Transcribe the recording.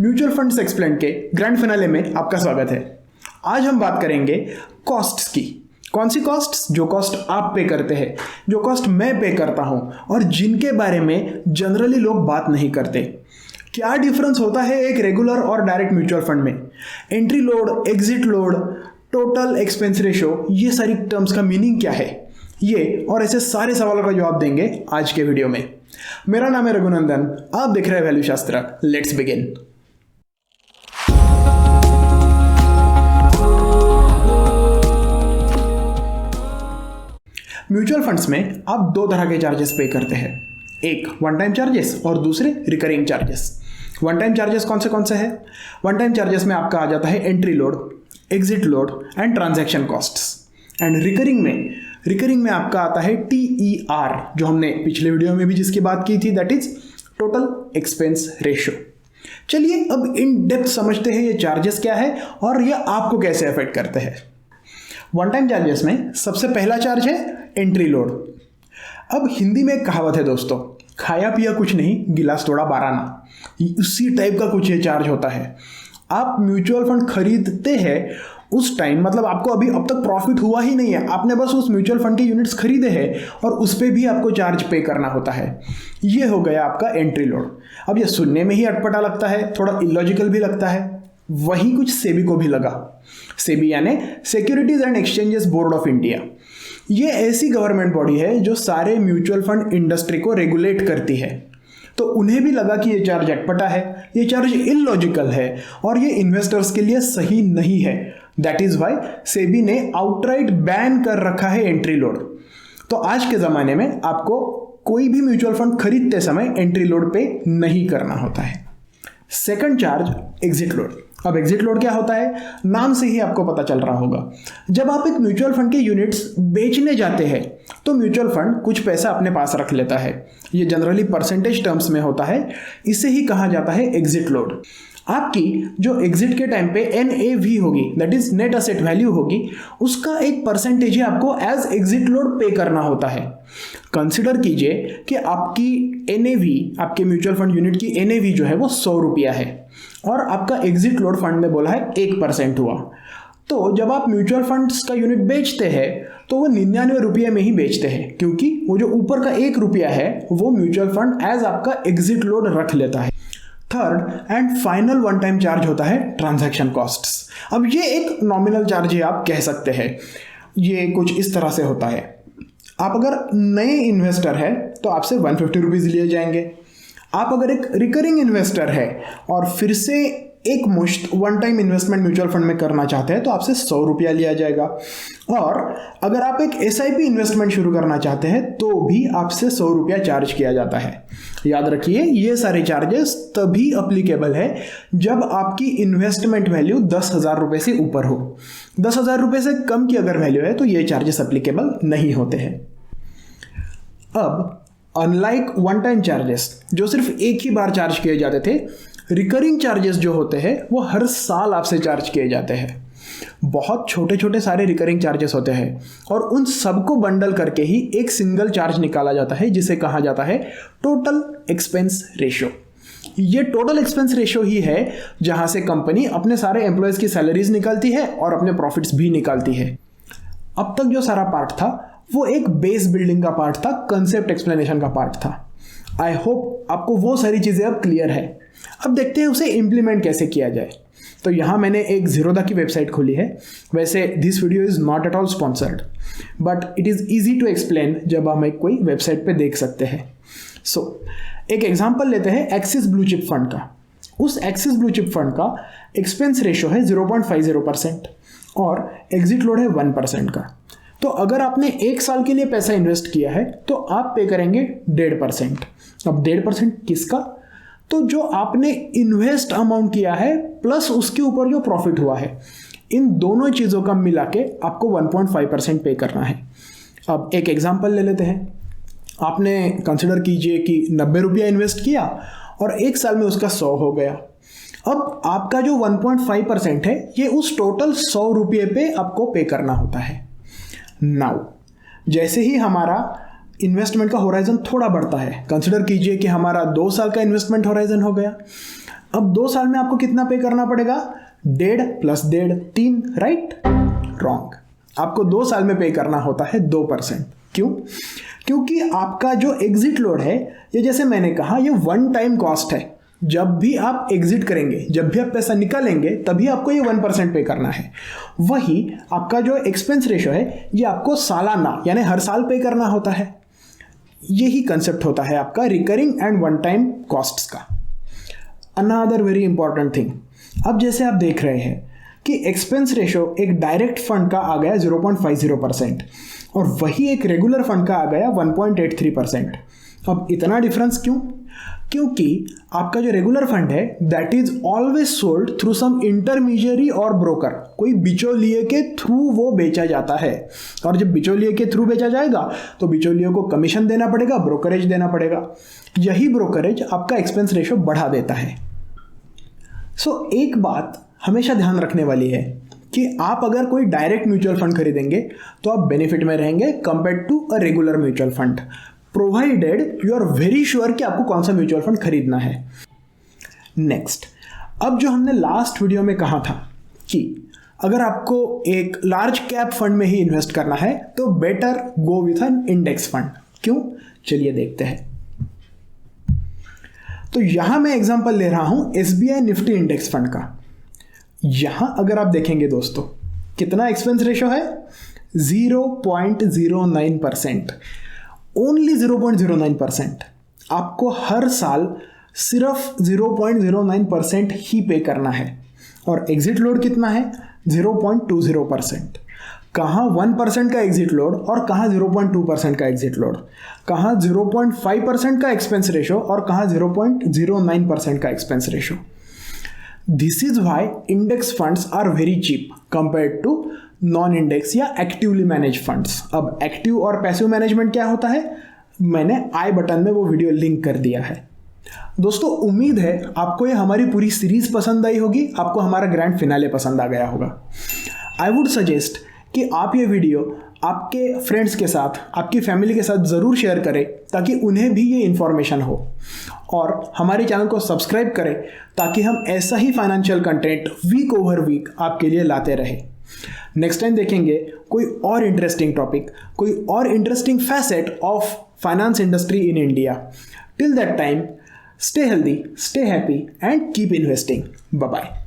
Mutual funds explain के grand finale में आपका स्वागत है। आज हम बात करेंगे कॉस्ट्स की। कौन सी कॉस्ट्स? जो कॉस्ट आप पे करते हैं, जो कॉस्ट मैं पे करता हूं और जिनके बारे में जनरली लोग बात नहीं करते। क्या डिफरेंस होता है एक रेगुलर और डायरेक्ट म्यूचुअल फंड में? Entry load, exit load, total expense ratio, ये सारी टर्म्स का मीनिंग क्या है? ये और ऐसे सारे सवालों का जवाब देंगे आज के वीडियो में। मेरा नाम है रघुनंदन, आप देख रहे हैं वैल्यू शास्त्र। Let's begin. म्यूचुअल फंड्स में आप दो तरह के चार्जेस पे करते हैं, एक वन टाइम चार्जेस और दूसरे recurring charges. One time charges कौन से हैं? वन टाइम चार्जेस में आपका आ जाता है entry load, exit load and transaction costs. And recurring में आपका आता है TER, जो हमने पिछले वीडियो में भी जिसकी बात की थी, that is total expense ratio. चलिए अब इन डेप्थ समझते हैं ये चार्जेस क्या है और ये आपको कैसे अफेक्ट करते हैं। वन टाइम चार्जेस में सबसे पहला चार्ज है एंट्री लोड। अब हिंदी में एक कहावत है दोस्तों, खाया पिया कुछ नहीं, गिलास तोड़ा बाराना। उसी टाइप का कुछ ये चार्ज होता है। आप म्यूचुअल फंड खरीदते हैं उस टाइम, मतलब आपको अभी अब तक प्रॉफिट हुआ ही नहीं है, आपने बस उस म्यूचुअल फंड के यूनिट्स खरीदे हैं और उस पर भी आपको चार्ज पे करना होता है। ये हो गया आपका एंट्री लोड। अब ये सुनने में ही अटपटा लगता है, थोड़ा इलॉजिकल भी लगता है। वही कुछ सेबी को भी लगा। सेबी यानी securities and exchanges board of India. ये ऐसी गवर्नमेंट बॉडी है जो सारे म्यूचुअल फंड इंडस्ट्री को रेगुलेट करती है। तो उन्हें भी लगा कि ये चार्ज अटपटा है, ये चार्ज इलॉजिकल है और ये इन्वेस्टर्स के लिए सही नहीं है। दैट इज वाई सेबी ने आउटराइट बैन कर रखा है एंट्री लोड। तो आज के ज़माने में आपको कोई भी म्यूचुअल फंड खरीदते समय एंट्री लोड पे नहीं करना होता है। Second charge exit load. अब एग्जिट लोड क्या होता है? नाम से ही आपको पता चल रहा होगा। जब आप एक म्यूचुअल फंड के यूनिट्स बेचने जाते हैं तो म्यूचुअल फंड कुछ पैसा अपने पास रख लेता है। ये जनरली परसेंटेज टर्म्स में होता है। इसे ही कहा जाता है एग्जिट लोड। आपकी जो एग्जिट के टाइम पे NAV होगी, that is net asset value होगी, उसका एक परसेंटेज ही आपको एज एग्जिट लोड पे करना होता है। कंसिडर कीजिए कि आपकी NAV, आपके म्यूचुअल फंड यूनिट की NAV जो है वो 100 रुपया है और आपका एग्जिट लोड फंड में बोला है 1% हुआ। तो जब आप म्यूचुअल फंड्स का यूनिट बेचते हैं तो वो 99 रुपये में ही बेचते हैं, क्योंकि वो जो ऊपर का 1 रुपया है वो म्यूचुअल फंड एज आपका एग्जिट लोड रख लेता है। Third and final one time charge होता है ट्रांजैक्शन कॉस्ट्स। अब ये एक नॉमिनल चार्ज है, आप कह सकते हैं। ये कुछ इस तरह से होता है। आप अगर नए इन्वेस्टर है तो आपसे 150 रुपीज़ लिए जाएंगे। आप अगर एक रिकरिंग इन्वेस्टर है और फिर से एक मुश्त one time investment mutual fund में करना चाहते हैं तो आपसे 100 रुपया लिया जाएगा। और अगर आप एक SIP इन्वेस्टमेंट शुरू करना चाहते हैं तो भी आपसे 100 रुपया चार्ज किया जाता है। याद रखिए, ये सारे चार्जेस तभी अप्लीकेबल है जब आपकी इन्वेस्टमेंट वैल्यू 10,000 रुपये से ऊपर हो। 10,000 रुपये से कम की अगर वैल्यू है तो ये चार्जेस अप्लीकेबल नहीं होते हैं। अब अनलाइक वन टाइम चार्जेस जो सिर्फ एक ही बार चार्ज किए जाते थे, रिकरिंग चार्जेस जो होते हैं वो हर साल आपसे चार्ज किए जाते हैं। बहुत छोटे छोटे सारे रिकरिंग चार्जेस होते हैं और उन सबको बंडल करके ही एक सिंगल चार्ज निकाला जाता है, जिसे कहा जाता है टोटल एक्सपेंस रेशियो। ये टोटल एक्सपेंस रेशियो ही है जहां से कंपनी अपने सारे एम्प्लॉयज की सैलरीज निकालती है और अपने प्रॉफिट्स भी निकालती है। अब तक जो सारा पार्ट था वो एक बेस बिल्डिंग का पार्ट था, कंसेप्ट एक्सप्लेनेशन का पार्ट था। आई होप आपको वो सारी चीज़ें अब क्लियर है। अब देखते हैं उसे इम्प्लीमेंट कैसे किया जाए। तो यहाँ मैंने एक ज़ीरोधा की वेबसाइट खोली है। वैसे this video is not at all sponsored, but it is easy to explain जब हम एक कोई वेबसाइट पे देख सकते हैं। एक एग्जाम्पल लेते हैं एक्सिस ब्लू चिप फंड का। उस एक्सिस ब्लू चिप फंड का एक्सपेंस रेशियो है 0.50% और एग्जिट लोड है 1% का। तो अगर आपने 1 साल के लिए पैसा इन्वेस्ट किया है तो आप पे करेंगे 1.5%। अब 1.5% किसका? तो जो आपने इन्वेस्ट अमाउंट किया है प्लस उसके ऊपर जो प्रॉफिट हुआ है, इन दोनों चीज़ों का मिला के आपको 1.5% पे करना है। अब एक एग्जांपल ले लेते हैं। आपने कंसिडर कीजिए कि 90 रुपया इन्वेस्ट किया और 1 साल में उसका 100 हो गया। अब आपका जो 1.5% है ये उस टोटल 100 रुपये पे आपको पे करना होता है। नाउ जैसे ही हमारा इन्वेस्टमेंट का होराइजन थोड़ा बढ़ता है, कंसिडर कीजिए कि हमारा 2 साल का इन्वेस्टमेंट होराइजन हो गया, अब 2 साल में आपको कितना पे करना पड़ेगा? 1.5 प्लस 1.5 3, राइट? रॉन्ग। आपको 2 साल में पे करना होता है 2%। क्यों? क्योंकि आपका जो एग्जिट लोड है, ये जैसे मैंने कहा, ये वन टाइम कॉस्ट है। जब भी आप एग्जिट करेंगे, जब भी आप पैसा निकालेंगे, तभी आपको ये 1% पे करना है। वही आपका जो एक्सपेंस रेशो है, ये आपको सालाना यानी हर साल पे करना होता है। यही कंसेप्ट होता है आपका recurring and one time costs का। अनदर वेरी इंपॉर्टेंट थिंग, अब जैसे आप देख रहे हैं कि एक्सपेंस रेशो एक डायरेक्ट फंड का आ गया 0.50% और वही एक रेगुलर फंड का आ गया 1.83%। अब इतना डिफरेंस क्यों? क्योंकि आपका जो रेगुलर फंड है that is always sold through some intermediary और ब्रोकर, कोई बिचौलिए के थ्रू वो बेचा जाता है। और जब बिचौलिए के थ्रू बेचा जाएगा तो बिचौलियों को कमीशन देना पड़ेगा, ब्रोकरेज देना पड़ेगा। यही ब्रोकरेज आपका एक्सपेंस रेशो बढ़ा देता है। सो एक बात हमेशा ध्यान रखने वाली है कि आप अगर कोई डायरेक्ट म्यूचुअल फंड खरीदेंगे तो आप बेनिफिट में रहेंगे compare to a regular mutual fund, provided you are very sure कि आपको कौन सा म्यूचुअल फंड खरीदना है। नेक्स्ट, अब जो हमने लास्ट वीडियो में कहा था कि अगर आपको एक लार्ज कैप फंड में ही इन्वेस्ट करना है तो better go with an index fund. क्यों? चलिए देखते हैं। तो यहां मैं एग्जांपल ले रहा हूं SBI निफ्टी इंडेक्स फंड का। यहां अगर आप देखेंगे दोस्तों, कितना एक्सपेंस रेशो है? 0.09%, ओनली 0.09%। आपको हर साल सिर्फ 0.09% ही पे करना है। और एग्जिट लोड कितना है? 0.20%। कहाँ 1% का एग्जिट लोड और कहाँ 0.2% का एग्जिट लोड, कहाँ 0.5% का एक्सपेंस रेशो और कहाँ 0.09% का expense ratio. This is why index funds are very cheap compared to non index या एक्टिवली मैनेज फंड्स। अब एक्टिव और पैसिव मैनेजमेंट क्या होता है, मैंने आई बटन में वो वीडियो लिंक कर दिया है। दोस्तों, उम्मीद है आपको ये हमारी पूरी सीरीज पसंद आई होगी, आपको हमारा ग्रैंड फिनाले पसंद आ गया होगा। आई वुड सजेस्ट कि आप ये वीडियो आपके फ्रेंड्स के साथ, आपकी फैमिली के साथ ज़रूर शेयर करें ताकि उन्हें भी ये इन्फॉर्मेशन हो, और हमारे चैनल को सब्सक्राइब करें ताकि हम ऐसा ही financial content week over week आपके लिए लाते रहें। नेक्स्ट टाइम देखेंगे कोई और इंटरेस्टिंग टॉपिक, कोई और interesting facet of finance industry in India. Till that time, stay healthy, stay happy and keep investing. Bye bye.